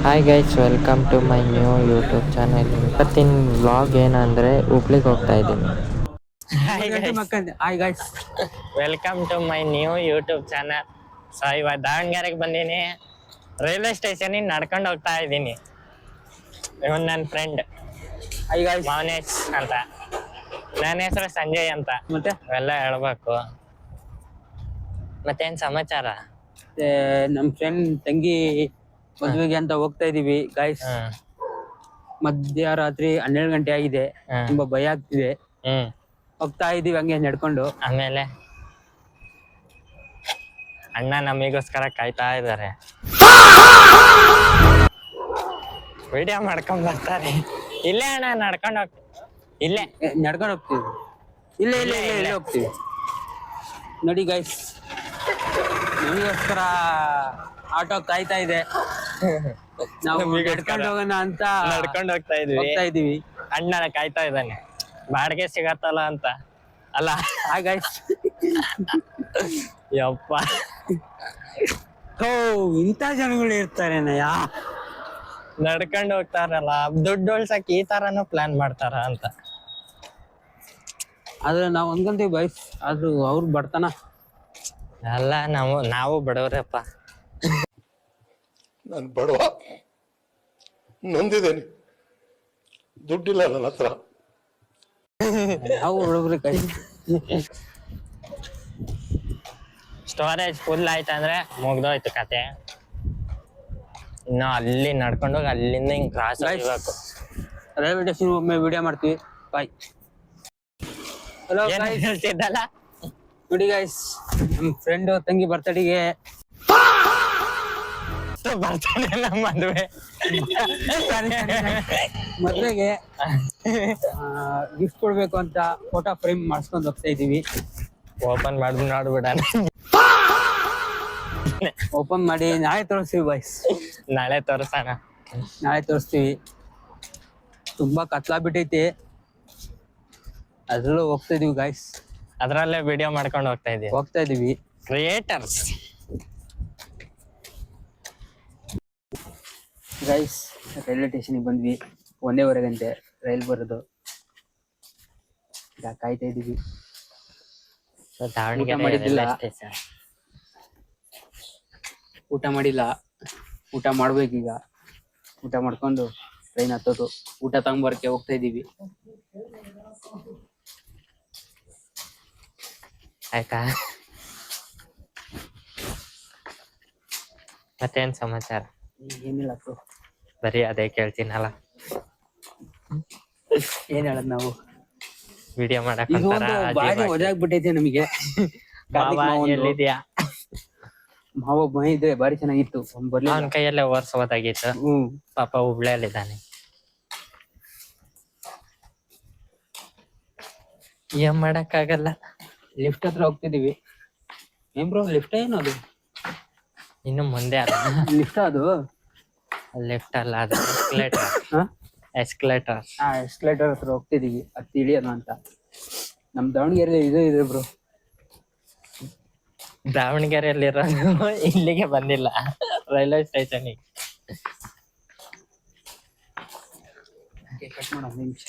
Hi guys, welcome to my new YouTube channel. ಇವತ್ತಿನ vlog ಏನಂದರೆ ಹುಬ್ಳಿಗೆ ಹೋಗ್ತಾ ಇದ್ದೀನಿ. Hi guys, welcome to my new YouTube channel. So ಇವಾಗ ದಾವಣಗೆರೆಗೆ ಬಂದೀನಿ. ರೈಲ್ವೆ ಸ್ಟೇಷನಿಗೆ ನಡ್ಕೊಂಡು ಹೋಗ್ತಾ ಇದ್ದೀನಿ. ಇವನು ನನ್ನ ಫ್ರೆಂಡ್ ಹಾಯ್ ಗೈಸ್, ಮೌನೇಶ್ ಅಂತ. ನನ್ನ ಹೆಸರು ಸಂಜಯ್ ಅಂತ. ಮತ್ತೆ ಎಲ್ಲ ಹೇಳ್ಬೇಕು. ಮತ್ತೇನು ಸಮಾಚಾರ? ನಮ್ಮ ಫ್ರೆಂಡ್ ತಂಗಿ ಮದುವೆಗೆ ಅಂತ ಹೋಗ್ತಾ ಇದೀವಿ ಗೈಸ್. ಮಧ್ಯರಾತ್ರಿ 12 ಗಂಟೆ ಆಗಿದೆ. ತುಂಬಾ ಭಯ ಆಗ್ತಿದೆ. ಹೋಗ್ತಾ ಇದೀವಿ ಹಂಗೆ ನಡ್ಕೊಂಡು. ಆಮೇಲೆ ಅಣ್ಣ ನಮಗೋಸ್ಕರ ಕಾಯ್ತಾ ಇದ್ದಾರೆ. ವಿಡಿಯೋ ಮಾಡ್ಕೊಂಡ್ ಬರ್ತಾರೆ. ಇಲ್ಲೇ ಅಣ್ಣ ನಡ್ಕೊಂಡು ಇಲ್ಲೇ ನಡ್ಕೊಂಡು ಹೋಗ್ತೀವಿ. ಇಲ್ಲೇ ಹೋಗ್ತೀವಿ ನೋಡಿ ಗೈಸ್. ನಮಗೋಸ್ಕರ ಆಟೋ ಕಾಯ್ತಾ ಇದೆ. ನಾವು ನಡ್ಕೊಂಡು ಹೋಗೋಣ ಅಂತ ನಡ್ಕೊಂಡು ಹೋಗ್ತಾ ಇದೀವಿ. ಅಣ್ಣ ಕಾಯ್ತಾ ಇದ್ದಾನೆ, ಬಾಡಿಗೆ ಸಿಗತ್ತಲ್ಲ ಅಂತ. ಅಲ್ಲ ಗೈಸ್, ಯಪ್ಪ ಇಂಥ ಜನಗಳು ಇರ್ತಾರೆ ನಡ್ಕೊಂಡು ಹೋಗ್ತಾರಲ್ಲ, ದುಡ್ಡು ಉಳ್ಸಕ್ ಈ ತರನು ಪ್ಲಾನ್ ಮಾಡ್ತಾರ ಅಂತ. ಆದ್ರೆ ನಾವ್ ಅನ್ಕೊಂತೀವಿ ಗೈಸ್, ಆದ್ರೂ ಅವ್ರು ಬಡತನ. ಅಲ್ಲ ನಾವು ಬಡವ್ರಪ್ಪ. ನಾನು ಬಡವ, ನೊಂದಿದ್ದೇನೆ, ದುಡ್ಡಿಲ್ಲ ನನ್ನ ಹತ್ರ. ನಾವು ಬಡವ್ರಿ ಗೈಸ್. ಸ್ಟೋರೇಜ್ ಫುಲ್ ಆಯ್ತಂದ್ರೆ ಮುಗ್ದೋಯ್ತು ಕತೆ. ಇನ್ನು ಅಲ್ಲಿ ನಡ್ಕೊಂಡೋಗಿ ಅಲ್ಲಿಂದ ಹಿಂಗ್ ಕ್ರಾಸ್ ಆಗ್ಬೇಕು. ರೈಲ್ವೆ ಸ್ಟೇಷನ್ ಒಮ್ಮೆ ವಿಡಿಯೋ ಮಾಡ್ತೀವಿ. ಬಾಯ್. ಹಲೋ ಹೇಳ್ತಿದ್ದಲ್ಲ ನೋಡಿ ಗೈಸ್, ನಮ್ಮ ಫ್ರೆಂಡ್ ತಂಗಿ ಬರ್ತಡೆಗೆ ಮದ್ವೆಗೆ ಗಿಫ್ಟ್ ಕೊಡ್ಬೇಕು ಅಂತ ಫೋಟೋ ಫ್ರೇಮ್ ಮಾಡಿಸ್ಕೊಂಡು ಹೋಗ್ತಾ ಇದೀವಿ. ಓಪನ್ ಮಾಡಿ ನೋಡ್ಬಿಡ. ಓಪನ್ ಮಾಡಿ ನಾಳೆ ತೋರಿಸ್ತೀವಿ ಬಾಯ್ಸ್. ನಾಳೆ ತೋರ್ಸೋಣ. ನಾಳೆ ತೋರಿಸ್ತೀವಿ. ತುಂಬಾ ಕತ್ಲಾಗ್ಬಿಟ್ಟೈತಿ, ಅದ್ರಲ್ಲೂ ಹೋಗ್ತಾ ಇದೀವಿ ಗಾಯ್ಸ್. ಅದ್ರಲ್ಲೇ ವಿಡಿಯೋ ಮಾಡ್ಕೊಂಡು ಹೋಗ್ತಾ ಇದೀವಿ. ಕ್ರಿಯೇಟರ್ಸ್ ಗೈಸ್, ರೈಲ್ವೆ ಸ್ಟೇಷನ್ಗೆ ಬಂದ್ವಿ. 1:15 ಗಂಟೆ ರೈಲ್ ಬರೋದು. ಈಗ ಕಾಯ್ತಾ ಇದೀವಿ. ಊಟ ಮಾಡಿಲ್ಲ, ಊಟ ಮಾಡ್ಬೇಕೀಗ. ಊಟ ಮಾಡ್ಕೊಂಡು ಟ್ರೈನ್ ಹತ್ತೋದು. ಊಟ ತಗೊಂಬರಕ್ಕೆ ಹೋಗ್ತಾ ಇದೀವಿ. ಆಯ್ತಾ? ಮತ್ತೇನ್ ಸಮಾಚಾರ? ಏನಿಲ್ಲ, ಬರೀ ಅದೇ ಕೇಳ್ತೀನಲ್ಲ. ಏನ್ ಹೇಳದ್ ನಾವು, ವಿಡಿಯೋ ಮಾಡಕ್ ವಜಾಗ್ಬಿಟ್ಟೈತೆ ನಮಗೆ. ಎಲ್ಲಿದ್ಯಾ? ಮಾವ ಇದ್ರೆ ಬಾರಿ ಚೆನ್ನಾಗಿತ್ತು. ಅವನ ಕೈಯಲ್ಲೇ ಓರ್ಸೋದಾಗಿತ್ತು. ಪಾಪ ಹುಬ್ಳಿಯಲ್ಲಿದ್ದಾನೆ. ಏನ್ ಮಾಡಕ್ ಆಗಲ್ಲ. ಲಿಫ್ಟ್ ಹತ್ರ ಹೋಗ್ತಿದೀವಿ. ಏನ್ ಬ್ರೋ, ಲಿಫ್ಟ್ ಏನು ಅದು? ಇನ್ನು ಮುಂದೆ ಅಲ್ಲ ಲಿಫ್ಟ್. ಅದು ಲಿಫ್ಟ್ ಅಲ್ಲ, ಅದು ಎಸ್ಕಲೇಟರ್. ಎಸ್ಕಲೇಟರ್ ಹತ್ರ ಹೋಗ್ತಿದೀವಿ. ಅದು ತಿಳಿಯೋಣ ಅಂತ. ನಮ್ ದಾವಣಗೆರೆ ಇದೆ ಬ್ರೋ. ದಾವಣಗೆರೆಯಲ್ಲಿರೋದು ಇಲ್ಲಿಗೆ ಬಂದಿಲ್ಲ, ರೈಲ್ವೆ ಸ್ಟೇಷನ್ಗೆ. ಕಟ್ ಮಾಡೋಣ ನಿಮಿಷ.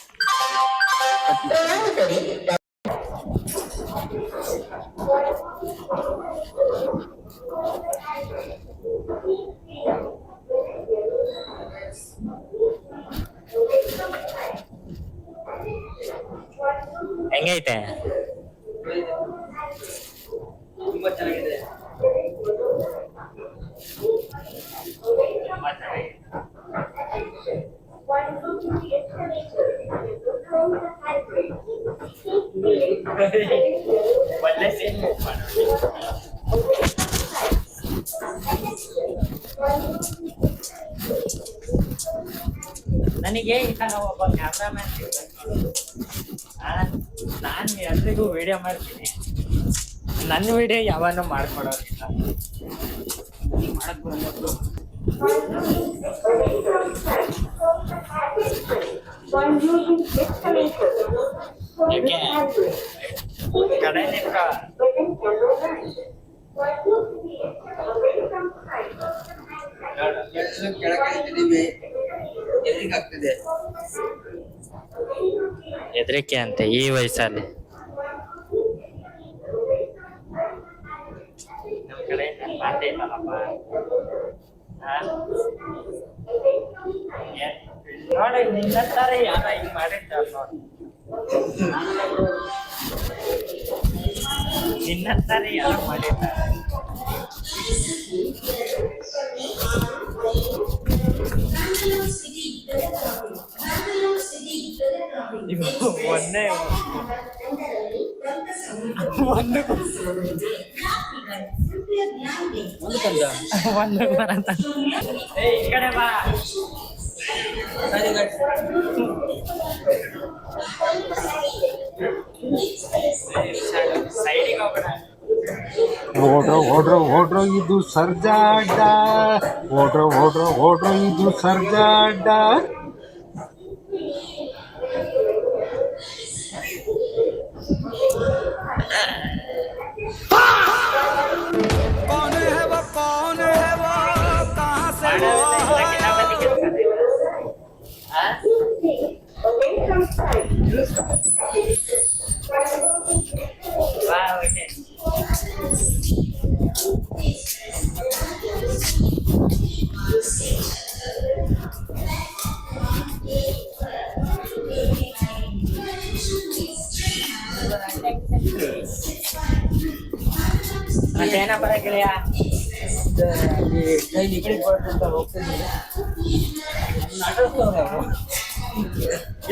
ಹೆಂಗೈತೆ? ತುಂಬಾ ಚೆನ್ನಾಗಿದೆ. ನನಗೆ ಈ ತರ ಒಬ್ಬ ಕ್ಯಾಮ್ರಾಮನ್ ನಾನು ಎಲ್ರಿಗೂ ವಿಡಿಯೋ ಮಾಡ್ತೀನಿ. ನನ್ನ ವಿಡಿಯೋ ಯಾವನ್ನೂ ಮಾಡ್ಕೊಡೋದಿಲ್ಲ. ಮಾಡಕ್ ಬರೋದು ಕಡೆ ನಿಂತ ಹೆದರಿಕೆ ಅಂತೆ ಈ ವಯಸ್ಸಲ್ಲಿ. ನಮ್ ಕಡೆ ಮಾತೇ ಇಲ್ಲಲ್ಲಪ್ಪ. ನೋಡಿ ನಿನ್ನ ತರ ಯಾರ ಹಿಂಗ್ ಮಾಡಿರ್ತಾರ ನೋಡಿ. ನಿನ್ನ ತರ ಯಾರು ಮಾಡಿರ್ತಾರ. ಒಂದೇ ಒಂದು ಬರತ್ತ. ಈ ಕಡೆ ಬಾ. ಸೈಡಿಗೆ ಹೋಗ್ಬೇಡ. ಓಡ್ರೋ ಇದು ಸರ್ಜಾಡ, ಓಡ್ರೋ ಇದು ಸರ್ಜಾಡ. ಮತ್ತೇನಪ್ಪ ಗೆಳೆಯ?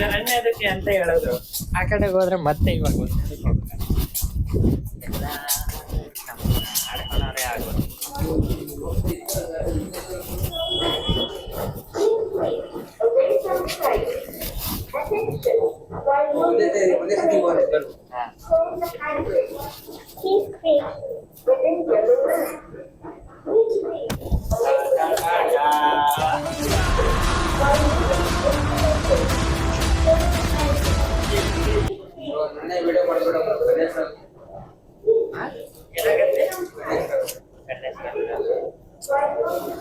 ಎರಡನೇದಕ್ಕೆ ಅಂತ ಹೇಳೋದು. ಆ ಕಡೆಗೆ ಹೋದ್ರೆ ಮತ್ತೆ ಇವಾಗ ಎಲ್ಲ ಆಡ್ಕೊಂಡವ್ರೆ ಆಗೋದು.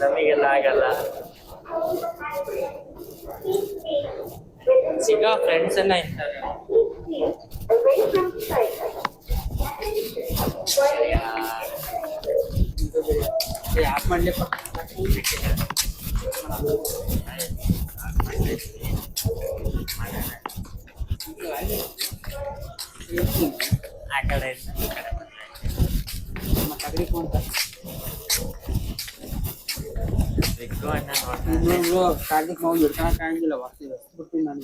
ನಮಗೆಲ್ಲ ಆಗಲ್ಲ. ಸಿಗೋ ಫ್ರೆಂಡ್ಸ್ ಎಲ್ಲ ಇರ್ತಾರೆ. ಯಾಕೆ ಮಾಡ್ಲಿಪ್ಪ? ಆ ಕಡೆ ಕಾರ್ತಿಕ್ ಮಾವು ಹಿಡ್ಕೊಳಕ್ಕಾಗಿಲ್ಲ. ಬಿಡ್ತೀನಿ ನಾನು.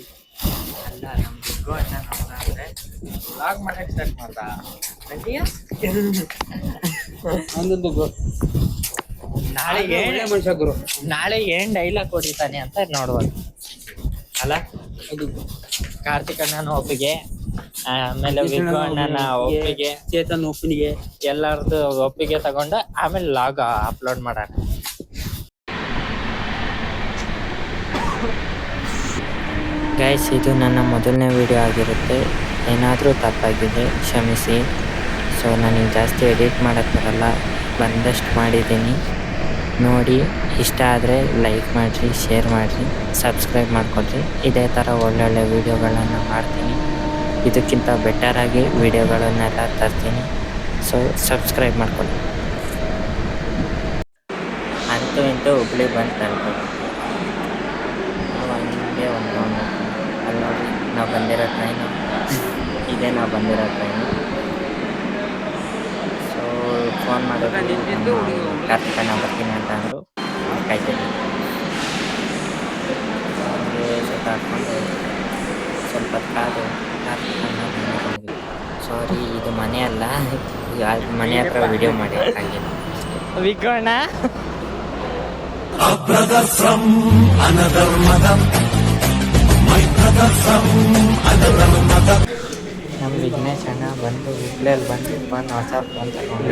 ಅಲ್ಲ ನಮ್ ಬಿಗ್ಗು ಅಣ್ಣ ನೋಡ್ರೆ ವ್ಲಾಗ್ ಮಾಡಕ್ ಸ್ಟಾರ್ಟ್ ಮಾಡ್ದ. ಮನುಷ್ಯ ಗುರು. ನಾಳೆ ಏನ್ ಡೈಲಾಗ್ ಹೊಡಿತಾನೆ ಅಂತ ನೋಡ್ಬೋದು ಅಲ್ಲ. ಕಾರ್ತಿಕ್ ಅಣ್ಣನ ಒಪ್ಪಿಗೆ, ಆಮೇಲೆ ಬಿಗ್ಗು ಅಣ್ಣನ ಒಪ್ಪಿಗೆ, ಚೇತನ್ ಒಪ್ಪಿಗೆ, ಎಲ್ಲರದ್ದು ಒಪ್ಪಿಗೆ ತಗೊಂಡು ಆಮೇಲೆ ಲಾಗ್ ಅಪ್ಲೋಡ್ ಮಾಡೋಣ. ಗೈಸ್, ಇದು ನನ್ನ ಮೊದಲನೇ ವಿಡಿಯೋ ಆಗಿರುತ್ತೆ. ಏನಾದರೂ ತಪ್ಪಾಗಿದೆ ಕ್ಷಮಿಸಿ. ಸೊ ನನಗೆ ಜಾಸ್ತಿ ಎಡಿಟ್ ಮಾಡೋಕ್ಕೆ ಬರಲ್ಲ, ಬಂದಷ್ಟು ಮಾಡಿದ್ದೀನಿ. ನೋಡಿ ಇಷ್ಟ ಆದರೆ ಲೈಕ್ ಮಾಡಿರಿ, ಶೇರ್ ಮಾಡಿರಿ, ಸಬ್ಸ್ಕ್ರೈಬ್ ಮಾಡಿಕೊಡ್ರಿ. ಇದೇ ಥರ ಒಳ್ಳೊಳ್ಳೆ ವೀಡಿಯೋಗಳನ್ನು ಮಾಡ್ತೀನಿ. ಇದಕ್ಕಿಂತ ಬೆಟರಾಗಿ ವೀಡಿಯೋಗಳನ್ನೆಲ್ಲ ತರ್ತೀನಿ. ಸೊ ಸಬ್ಸ್ಕ್ರೈಬ್ ಮಾಡ್ಕೊಳ್ಳಿ. ಅಂತೂ ಇಂತೂ ಹುಬ್ಳಿ ಬಂದು ತಲುಪೋದು. ಹಂಗೆ ಒಂದು ರೌಂಡ್ ಅಲ್ಲಿ ನೋಡಿ ನಾವು ಬಂದಿರೋ ಟ್ರೈನು ಇದೇ. ನಾವು ಬಂದಿರೋ ಟ್ರೈನು. ಸೊ ಫೋನ್ ಮಾಡೋದು ಕಾರ್ತಿಕ್ ಅಣ್ಣ ಬರ್ತೀನಿ ಅಂತ ಅಂದರು. ಕಾಯ್ತೀನಿ. ಹಂಗೆ ಸುತ್ತಾಡ್ಕೊಂಡು ಸ್ವಲ್ಪ ಕಾದು ಕಾರ್ತಿಕ್ ಅಣ್ಣ ಬಂದ್ವಿ. ಸಾರಿ, ಇದು ಮನೆ ಅಲ್ಲ, ಮನೆ ಹತ್ರ ವಿಡಿಯೋ ಮಾಡಿರೋಕ್ಕಾಗಿಲ್ಲ. ಬಿಗ್ಗು ಅಣ್ಣ ನಮ್ಮ ವಿಘ್ನೇಶ್ ಅಣ್ಣ ಬಂದು ಹುಬ್ಳಿಯಲ್ಲಿ ಬಂದು ಹೊಸ ಫೋನ್ ತಗೊಂಡು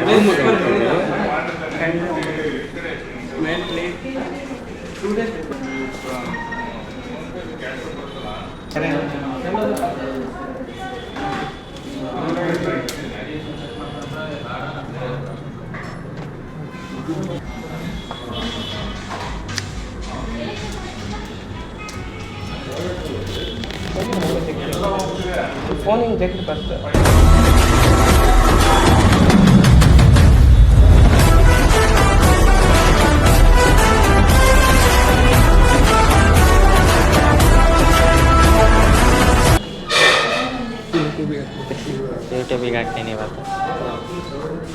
ಫೋನ್ ಹಿಂಗೆ ಜಗ್ಗಿ ಬರ್ತದೆ. ಯೂಟ್ಯೂಬಿಗೆ ಹಾಕ್ತೀನಿ ಇವತ್ತು.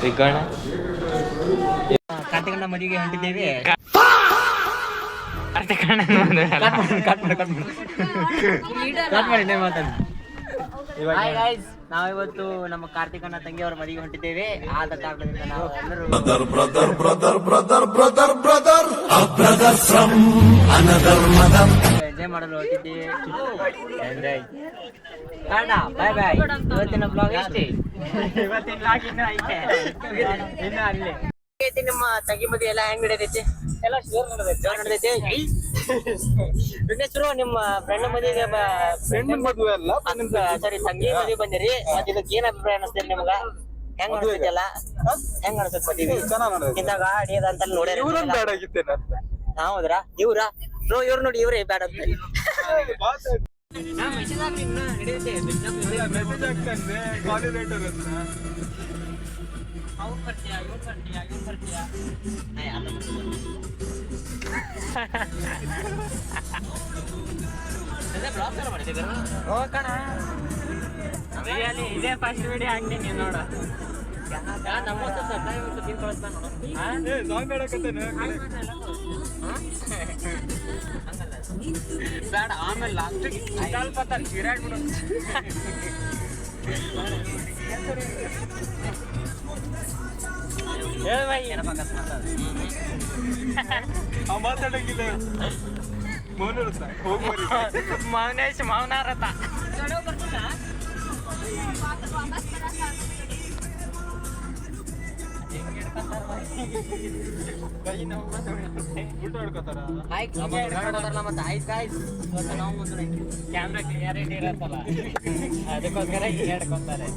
ವಿಗಣ ಕಾರ್ತಿಕಣ್ಣ ಮದುವೆಗೆ ಹೊಂಟಿದ್ದೇವೆ. ಹಾಯ್ ಗೈಸ್, ನಾವಿವತ್ತು ನಮ್ಮ ಕಾರ್ತಿಕಣ್ಣ ತಂಗಿಯವರ ಮದುವೆಗೆ ಹೊಂಟಿದ್ದೇವೆ. ಆದ ಕಾರಣದಿಂದ ನಾವು ಎಲ್ಲರೂ ಎಂಜಾಯ್ ಮಾಡಲು ಹೊರಟಿದ್ದೇವೆ. ಬಾಯ್ ಬಾಯ್. ಇವತ್ತಿನ ಬ್ಲಾಗ್ ಇಷ್ಟೇ. ನಿಮ್ಮ ತಂಗಿ ಮದುವೆ ಎಲ್ಲ ಹೆಂಗ್ ನಡೆದೈತಿ? ಎಲ್ಲ ಜೋರ್ ನಡೆದೈತಿ. ವಿಘ್ನೇಶ್ವರು, ನಿಮ್ಮ ಫ್ರೆಂಡ್ ಮದುವೆಗೆ ಸಾರಿ ತಂಗಿ ಮದುವೆ ಬಂದಿರಿ. ಮತ್ತೆ ಇದಕ್ಕೆ ಏನ್ ಅಭಿಪ್ರಾಯ ಅನಿಸ್ತೇನೆ ನಿಮ್ಗ? ಹೆಂಗ್ ಅನಿಸ್ತೈತಿಲ್ಲ? ಹೆಂಗ್ ಅನಿಸ್ತೈತಿ ಮದುವೆ? ಇಂದಾಗ ಆಡಿಯೋದ ಅಂತ ನೋಡ್ಯಾರ. ಹೌದ್ರಾ? ಇವ್ರಾ ಇವ್ರು ನೋಡಿ, ಇವ್ರೇ ಬ್ಯಾಡ ಅಂತ ಇದೇ ಫಸ್ಟ್ ವಿಡಿಯೋ ಹಾಕ್ತೀನಿ ನೋಡ. ಬೇಡ, ಆಮೇಲೆ ಲಾಸ್ಟ್ ಸ್ವಲ್ಪ ಚಿರಾಡ್ಬಿಡು. ಮೌನೇಶ್ ಮೌನಾರತ ಕ್ಯಾಮ್ರಾ ಕ್ಲಿಯರಿಟಿ ಇರತ್ತಲ್ಲ, ಅದಕ್ಕೋಸ್ಕರ ಹಿಂಗೆ ಹಿಡ್ಕೊಂತಾರೆ.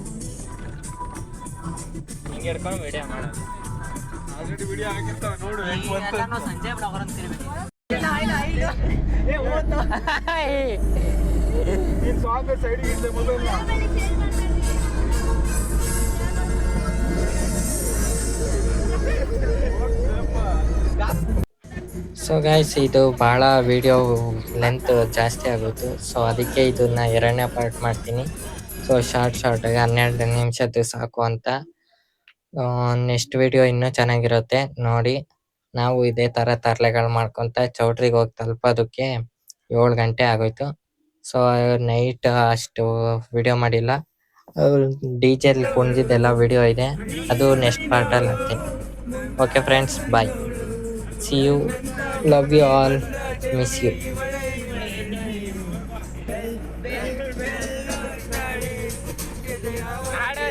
ಹಿಂಗೆ ಹಿಡ್ಕೊಂಡು ವಿಡಿಯೋ ಮಾಡೋದು. ಆಲ್ರೆಡಿ ವಿಡಿಯೋ ಆಗಿರ್ತಾವ ನೋಡು. ಸಂಜೆ ಬಿಡ ಹೊರಂತ ನೀನ್ ಸಾಂಗ್ ಸೈಡಿಗೆ ಇದ್ದೆ ಮೊಬೈಲ್. ಸೊ ಗೈಸ್, ಇದು ಭಾಳ ವಿಡಿಯೋ ಲೆಂತ್ ಜಾಸ್ತಿ ಆಗೋದು. ಸೊ ಅದಕ್ಕೆ ಇದನ್ನ 2ನೇ ಪಾರ್ಟ್ ಮಾಡ್ತೀನಿ. ಸೊ ಶಾರ್ಟಾಗಿ 12 ನಿಮಿಷದ್ದು ಸಾಕು ಅಂತ. ನೆಕ್ಸ್ಟ್ ವಿಡಿಯೋ ಇನ್ನೂ ಚೆನ್ನಾಗಿರುತ್ತೆ ನೋಡಿ. ನಾವು ಇದೇ ಥರ ತರಲೆಗಳು ಮಾಡ್ಕೊತ ಚೌಟ್ರಿಗೆ ಹೋಗಿ ತಲುಪೋದಕ್ಕೆ 7 ಗಂಟೆ ಆಗೋಯ್ತು. ಸೊ ನೈಟ್ ಅಷ್ಟು ವಿಡಿಯೋ ಮಾಡಿಲ್ಲ. DJ ಕುಣಿದಿದ್ದೆಲ್ಲ ವಿಡಿಯೋ ಇದೆ, ಅದು ನೆಕ್ಸ್ಟ್ ಪಾರ್ಟಲ್ಲಿ ಹಾಕ್ತೀನಿ. Okay friends, bye. See you. Love you all. Miss you. ಆಡೋ